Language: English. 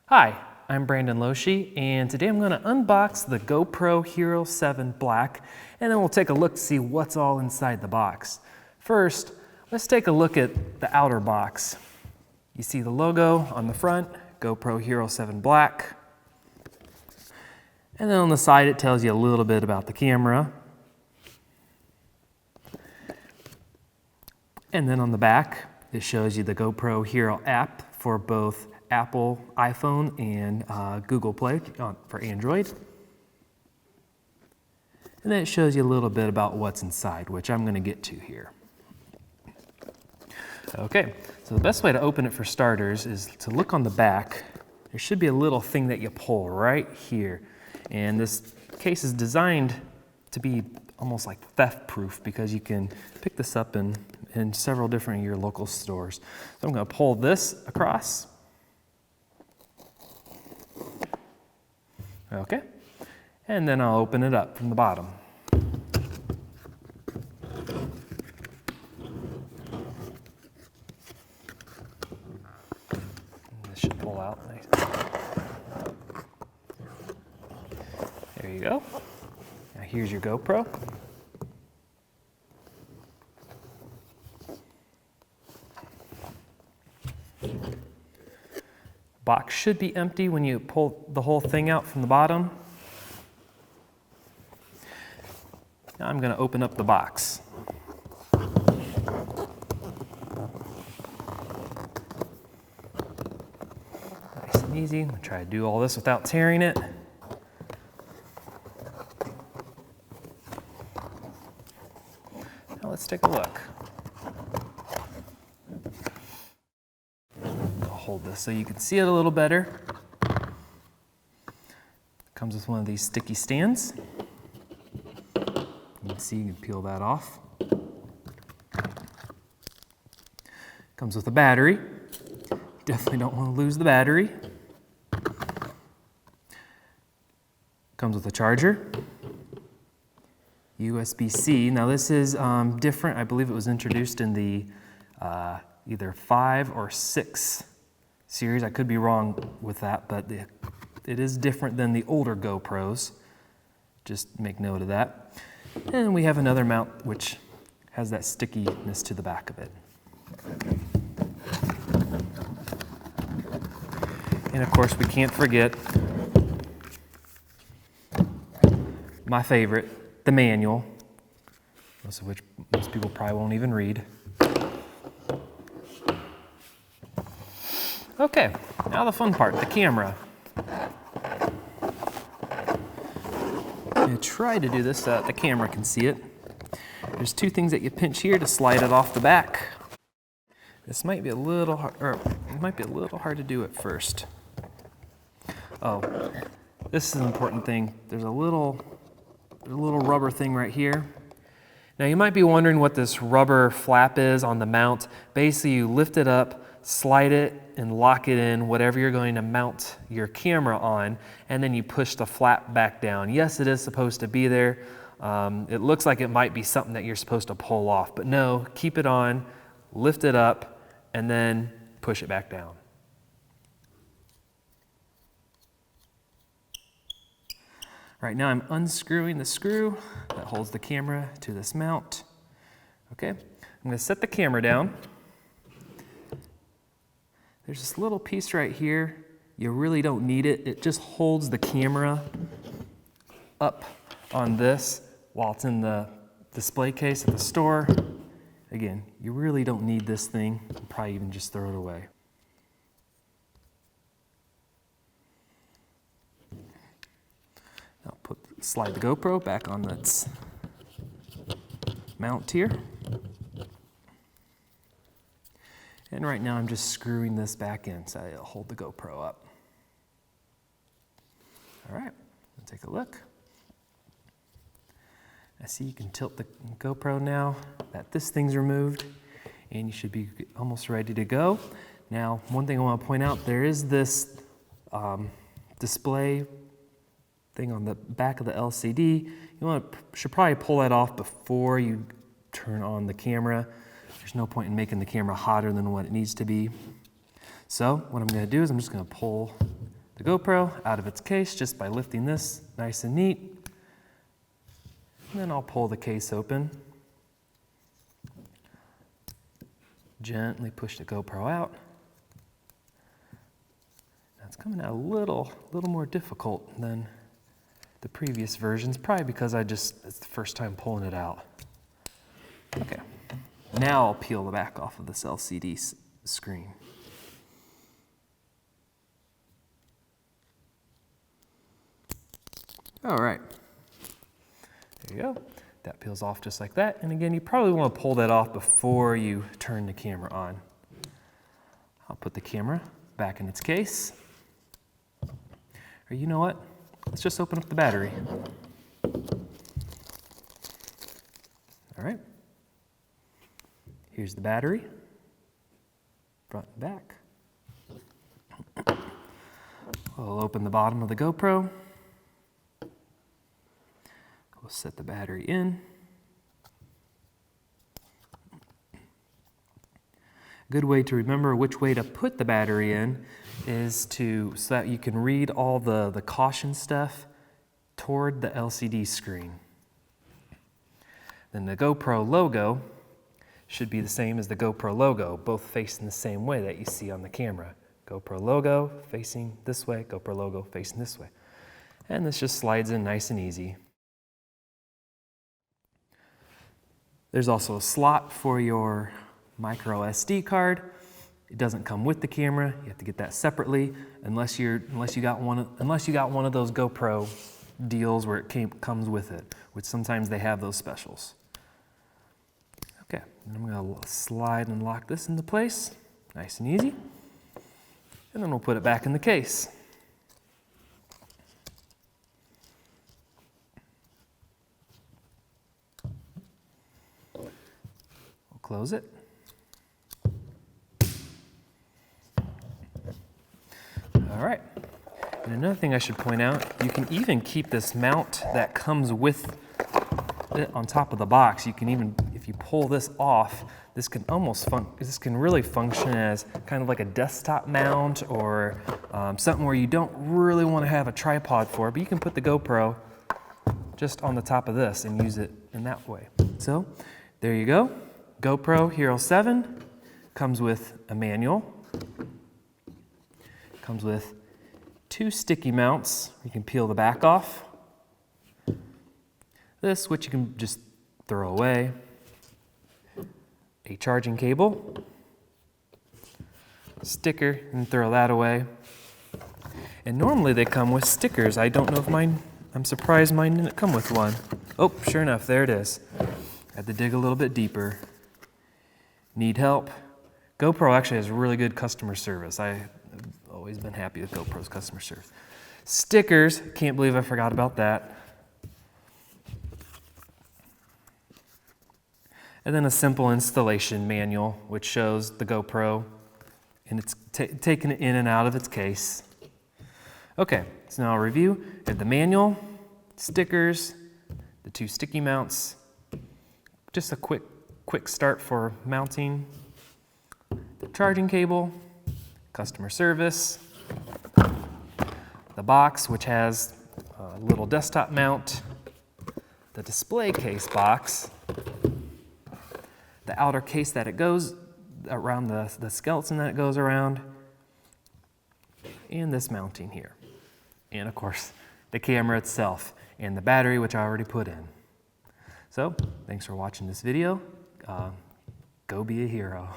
Hi, I'm Brandon Loshi, and today I'm going to unbox the GoPro Hero7 Black, and then we'll take a look to see what's all inside the box. First, let's take a look at the outer box. You see the logo on the front, GoPro Hero7 Black. And then on the side it tells you a little bit about the camera. And then on the back it shows you the GoPro Hero app for both Apple iPhone and Google Play for Android. And then it shows you a little bit about what's inside, which I'm going to get to here. Okay, so the best way to open it for starters is to look on the back. There should be a little thing that you pull right here. And this case is designed to be almost like theft proof because you can pick this up in several different of your local stores. So I'm going to pull this across. Okay, and then I'll open it up from the bottom. This should pull out nice. There you go. Now here's your GoPro. Box should be empty when you pull the whole thing out from the bottom. Now I'm going to open up the box. Nice and easy. I'm going to try to do all this without tearing it. Now let's take a look. Hold this so you can see it a little better. Comes with one of these sticky stands. You can see, you can peel that off. Comes with a battery. Definitely don't want to lose the battery. Comes with a charger. USB-C. Now this is different. I believe it was introduced in the either 5 or 6 series. I could be wrong with that, but it is different than the older GoPros. Just make note of that. And we have another mount which has that stickiness to the back of it. And of course we can't forget my favorite, the manual, most of which most people probably won't even read. Okay, now the fun part, the camera. I'm going to try to do this so that the camera can see it. There's 2 things that you pinch here to slide it off the back. This might be a little hard, or it might be a little hard to do at first. Oh, this is an important thing. There's a little rubber thing right here. Now you might be wondering what this rubber flap is on the mount. Basically you lift it up, slide it and lock it in whatever you're going to mount your camera on, and then you push the flap back down. Yes, it is supposed to be there. It looks like it might be something that you're supposed to pull off, but no, keep it on, lift it up, and then push it back down. Right now I'm unscrewing the screw that holds the camera to this mount. Okay, I'm going to set the camera down. There's this little piece right here. You really don't need it. It just holds the camera up on this while it's in the display case at the store. Again, you really don't need this thing. You'll probably even just throw it away. Now slide the GoPro back on its mount here. And right now I'm just screwing this back in so it'll hold the GoPro up. All right, let's take a look. I see you can tilt the GoPro now that this thing's removed, and you should be almost ready to go. Now, one thing I want to point out, there is this display thing on the back of the LCD. Should probably pull that off before you turn on the camera. There's no point in making the camera hotter than what it needs to be. So what I'm going to do is I'm just going to pull the GoPro out of its case just by lifting this nice and neat. And then I'll pull the case open. Gently push the GoPro out. Now it's coming out a little more difficult than the previous versions, probably because it's the first time pulling it out. Okay, now I'll peel the back off of this LCD screen. All right, there you go. That peels off just like that. And again, you probably want to pull that off before you turn the camera on. I'll put the camera back in its case. Or you know what? Let's just open up the battery. All right. Here's the battery, front and back. We'll open the bottom of the GoPro. We'll set the battery in. A good way to remember which way to put the battery in is so that you can read all the caution stuff toward the LCD screen. Then the GoPro logo should be the same as the GoPro logo, both facing the same way that you see on the camera. GoPro logo facing this way, GoPro logo facing this way. And this just slides in nice and easy. There's also a slot for your micro SD card. It doesn't come with the camera. You have to get that separately unless you got one of those GoPro deals where it comes with it, which sometimes they have those specials. Okay, and I'm going to slide and lock this into place, nice and easy. And then we'll put it back in the case. Close it. All right. And another thing I should point out, you can even keep this mount that comes with it on top of the box. You can even, if you pull this off, this can really function as kind of like a desktop mount or something where you don't really want to have a tripod for, but you can put the GoPro just on the top of this and use it in that way. So there you go. GoPro Hero 7 comes with a manual, comes with 2 sticky mounts. You can peel the back off. This, which you can just throw away. A charging cable, sticker, and throw that away. And normally they come with stickers. I don't know if I'm surprised mine didn't come with one. Oh, sure enough, there it is. Had to dig a little bit deeper. Need help? GoPro actually has really good customer service. I've always been happy with GoPro's customer service. Stickers, can't believe I forgot about that. And then a simple installation manual, which shows the GoPro and it's taking it in and out of its case. Okay, so now I'll review. I have the manual, stickers, the 2 sticky mounts, just a quick start for mounting, the charging cable, customer service, the box, which has a little desktop mount, the display case box, the outer case that it goes around, the skeleton that it goes around, and this mounting here. And of course, the camera itself and the battery, which I already put in. So, thanks for watching this video. Go be a hero.